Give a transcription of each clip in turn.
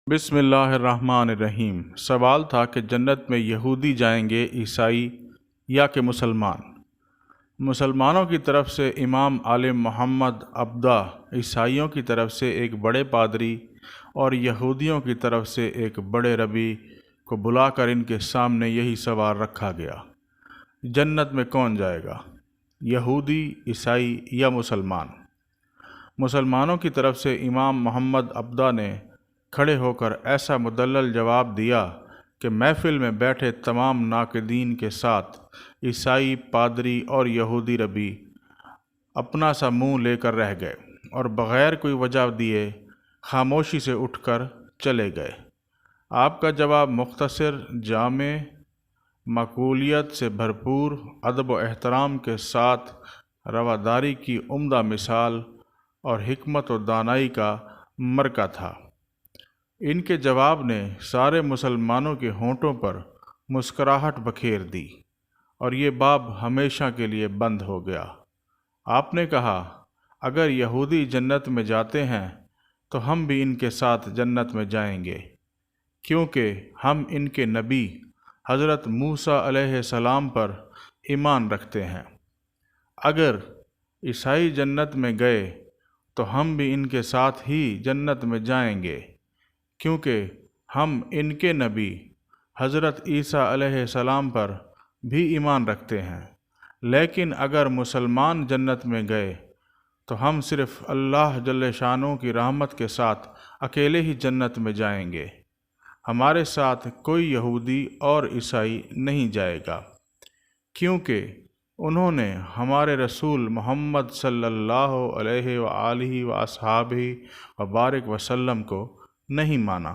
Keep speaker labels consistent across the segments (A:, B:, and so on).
A: بسم اللہ الرحمن الرحیم۔ سوال تھا کہ جنت میں یہودی جائیں گے، عیسائی یا کہ مسلمان؟ مسلمانوں کی طرف سے امام عالم محمد عبدہ، عیسائیوں کی طرف سے ایک بڑے پادری اور یہودیوں کی طرف سے ایک بڑے ربی کو بلا کر ان کے سامنے یہی سوال رکھا گیا: جنت میں کون جائے گا، یہودی، عیسائی یا مسلمان؟ مسلمانوں کی طرف سے امام محمد عبدہ نے کھڑے ہو کر ایسا مدلل جواب دیا کہ محفل میں بیٹھے تمام ناقدین کے ساتھ عیسائی پادری اور یہودی ربی اپنا سا منہ لے کر رہ گئے اور بغیر کوئی وجہ دیے خاموشی سے اٹھ کر چلے گئے۔ آپ کا جواب مختصر، جامع، معقولیت سے بھرپور، ادب و احترام کے ساتھ رواداری کی عمدہ مثال اور حکمت و دانائی کا مرکہ تھا۔ ان کے جواب نے سارے مسلمانوں کے ہونٹوں پر مسکراہٹ بکھیر دی اور یہ باب ہمیشہ کے لیے بند ہو گیا۔ آپ نے کہا، اگر یہودی جنت میں جاتے ہیں تو ہم بھی ان کے ساتھ جنت میں جائیں گے، کیونکہ ہم ان کے نبی حضرت موسیٰ علیہ السلام پر ایمان رکھتے ہیں۔ اگر عیسائی جنت میں گئے تو ہم بھی ان کے ساتھ ہی جنت میں جائیں گے، کیونکہ ہم ان کے نبی حضرت عیسیٰ علیہ السلام پر بھی ایمان رکھتے ہیں۔ لیکن اگر مسلمان جنت میں گئے تو ہم صرف اللہ جل شانہ کی رحمت کے ساتھ اکیلے ہی جنت میں جائیں گے، ہمارے ساتھ کوئی یہودی اور عیسائی نہیں جائے گا، کیونکہ انہوں نے ہمارے رسول محمد صلی اللہ علیہ وآلہ وصحبہ وبارک وسلم کو نہیں مانا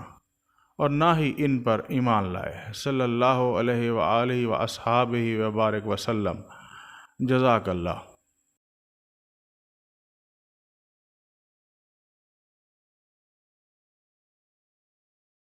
A: اور نہ ہی ان پر ایمان لائے، صلی اللہ علیہ وآلہ وصحبہ وبارک وسلم۔ جزاک اللہ۔